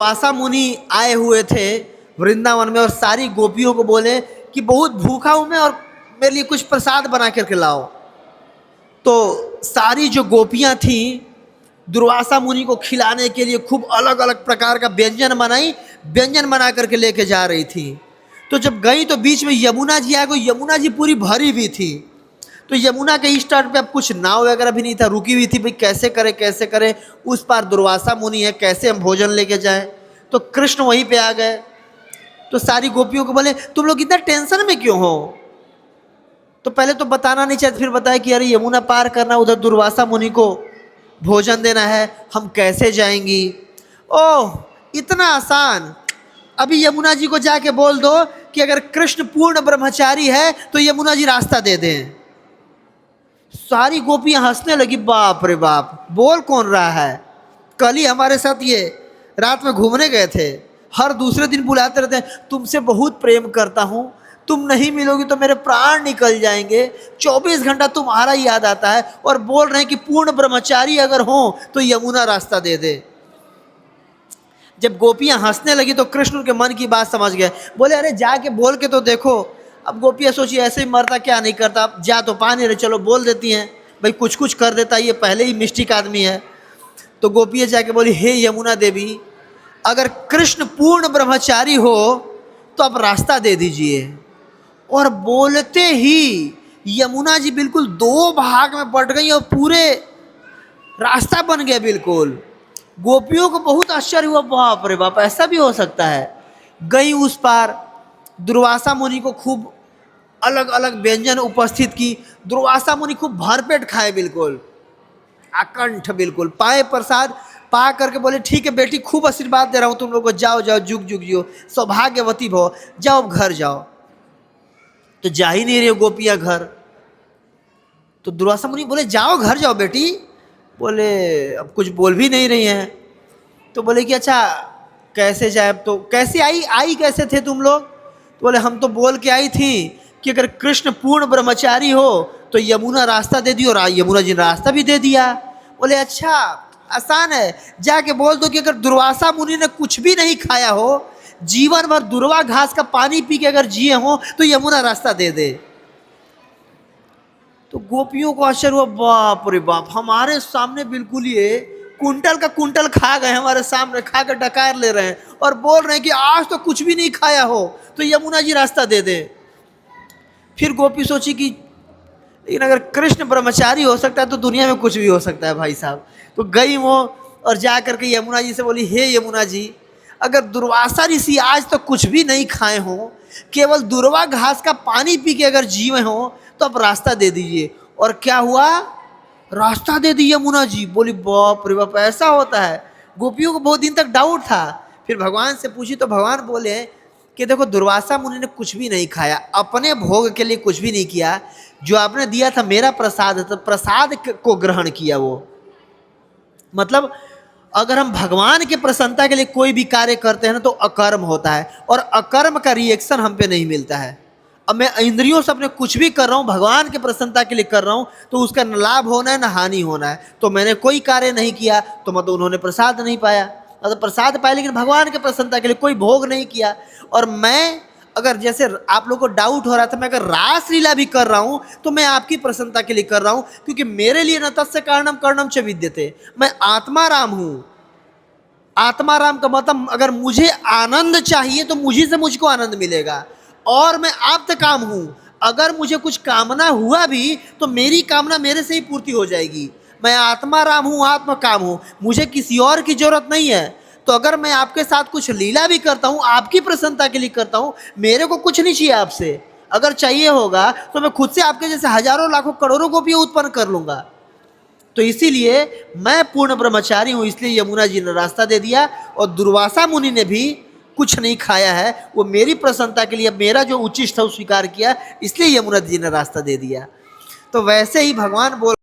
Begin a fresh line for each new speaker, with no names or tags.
दुर्वासा मुनि आए हुए थे वृंदावन में और सारी गोपियों को बोले कि बहुत भूखा हूं मैं और मेरे लिए कुछ प्रसाद बना करके लाओ। तो सारी जो गोपियां थीं दुर्वासा मुनि को खिलाने के लिए खूब अलग अलग प्रकार का व्यंजन बना करके लेके जा रही थी। तो जब गई तो बीच में यमुना जी आ गई। यमुना जी पूरी भरी हुई थी। तो यमुना के इस तट पे अब कुछ नाव वगैरह भी नहीं था, रुकी हुई थी। भाई कैसे करें, उस पार दुर्वासा मुनि है, कैसे हम भोजन लेके जाएं। तो कृष्ण वहीं पे आ गए। तो सारी गोपियों को बोले तुम लोग इतना टेंशन में क्यों हो। तो पहले तो बताना नहीं चाहते, फिर बताया कि अरे यमुना पार करना, उधर दुर्वासा मुनि को भोजन देना है, हम कैसे जाएंगी। ओह इतना आसान, अभी यमुना जी को जाके बोल दो कि अगर कृष्ण पूर्ण ब्रह्मचारी है तो यमुना जी रास्ता दे दें। सारी गोपियां हंसने लगी, बाप रे बाप, बोल कौन रहा है। कल ही हमारे साथ ये रात में घूमने गए थे, हर दूसरे दिन बुलाते रहते हैं, तुमसे बहुत प्रेम करता हूं, तुम नहीं मिलोगी तो मेरे प्राण निकल जाएंगे, 24 घंटा तुम्हारा याद आता है, और बोल रहे हैं कि पूर्ण ब्रह्मचारी अगर हो तो यमुना रास्ता दे दे। जब गोपियां हंसने लगी तो कृष्ण उनके मन की बात समझ गए। बोले अरे जाके बोल के तो देखो। अब गोपियां सोची ऐसे ही मरता क्या नहीं करता, अब जा तो पा नहीं रहे, चलो बोल देती हैं, भाई कुछ कुछ कर देता, ये पहले ही मिस्टिक आदमी है। तो गोपियां जाके बोली हे यमुना देवी, अगर कृष्ण पूर्ण ब्रह्मचारी हो तो आप रास्ता दे दीजिए। और बोलते ही यमुना जी बिल्कुल 2 भाग में बट गई और पूरे रास्ता बन गया बिल्कुल। गोपियों को बहुत आश्चर्य हुआ, बाप रे बाप, ऐसा भी हो सकता है। गई उस पार, दुर्वासा मुनि को खूब अलग अलग व्यंजन उपस्थित की। दुर्वासा मुनि खूब भरपेट खाए, बिल्कुल अकंठ, बिल्कुल पाए प्रसाद। पा करके बोले ठीक है बेटी, खूब आशीर्वाद दे रहा हूँ तुम लोग को, जाओ जाओ जुग जुग जियो, सौभाग्यवती भो, जाओ घर जाओ। तो जा ही नहीं रही गोपियाँ घर। तो दुर्वासा मुनि बोले जाओ घर जाओ बेटी। बोले अब कुछ बोल भी नहीं रही हैं। तो बोले कि अच्छा कैसे जाए, तो कैसे आई कैसे थे तुम लोग। तो बोले हम तो बोल के आई थी कि अगर कृष्ण पूर्ण ब्रह्मचारी हो तो यमुना रास्ता दे दी, और यमुना जी ने रास्ता भी दे दिया। बोले अच्छा आसान है, जाके बोल दो कि अगर दुर्वासा मुनि ने कुछ भी नहीं खाया हो, जीवन भर दुर्वा घास का पानी पी के अगर जिए हो तो यमुना रास्ता दे दे। तो गोपियों को आश्चर्य हुआ, बाप रे बाप, हमारे सामने बिल्कुल ये कुंटल का कुंटल खा गए, हमारे सामने खा कर डकार ले रहे हैं, और बोल रहे हैं कि आज तो कुछ भी नहीं खाया हो तो यमुना जी रास्ता दे दे। फिर गोपी सोची कि लेकिन अगर कृष्ण ब्रह्मचारी हो सकता है तो दुनिया में कुछ भी हो सकता है भाई साहब। तो गई वो और जा करके यमुना जी से बोली हे यमुना जी, अगर दुर्वासा ऋषि आज तक कुछ भी नहीं खाए हों, केवल दुर्वा घास का पानी पी के अगर जीवे हों, तो अब रास्ता दे दीजिए। और क्या हुआ, रास्ता दे दी यमुना जी। बोली बाप रे बाप, ऐसा होता है। गोपियों को बहुत दिन तक डाउट था, फिर भगवान से पूछी तो भगवान बोले कि देखो दुर्वासा मुनि ने कुछ भी नहीं खाया, अपने भोग के लिए कुछ भी नहीं किया, जो आपने दिया था मेरा प्रसाद, तो प्रसाद को ग्रहण किया वो। मतलब अगर हम भगवान के प्रसन्नता के लिए कोई भी कार्य करते हैं ना तो अकर्म होता है, और अकर्म का रिएक्शन हम पे नहीं मिलता है। अब मैं इंद्रियों से अपने कुछ भी कर रहा हूँ, भगवान के प्रसन्नता के लिए कर रहा हूँ, तो उसका न लाभ होना है न हानि होना है। तो मैंने कोई कार्य नहीं किया तो मतलब उन्होंने प्रसाद नहीं पाया, मतलब प्रसाद पाया लेकिन भगवान के प्रसन्नता के लिए कोई भोग नहीं किया। और मैं अगर जैसे आप लोगों को डाउट हो रहा था, मैं अगर रासलीला भी कर रहा हूँ तो मैं आपकी प्रसन्नता के लिए कर रहा हूँ, क्योंकि मेरे लिए न तस्य कारणम कर्णम च विद्यते, मैं आत्मा राम हूँ। आत्मा राम का मतलब अगर मुझे आनंद चाहिए तो मुझी से मुझको आनंद मिलेगा, और मैं आप्त काम हूँ। अगर मुझे कुछ कामना हुआ भी तो मेरी कामना मेरे से ही पूर्ति हो जाएगी। मैं आत्मा राम हूँ, आत्म काम हूँ, मुझे किसी और की जरूरत नहीं है। तो अगर मैं आपके साथ कुछ लीला भी करता हूँ, आपकी प्रसन्नता के लिए करता हूँ, मेरे को कुछ नहीं चाहिए आपसे। अगर चाहिए होगा तो मैं खुद से आपके जैसे हजारों लाखों करोड़ों को भी उत्पन्न कर लूँगा। तो इसीलिए मैं पूर्ण ब्रह्मचारी हूँ, इसलिए यमुना जी ने रास्ता दे दिया, और दुर्वासा मुनि ने भी कुछ नहीं खाया है, वो मेरी प्रसन्नता के लिए मेरा जो उचिष्ट था वो स्वीकार किया, इसलिए यमुना जी ने रास्ता दे दिया। तो वैसे ही भगवान बोल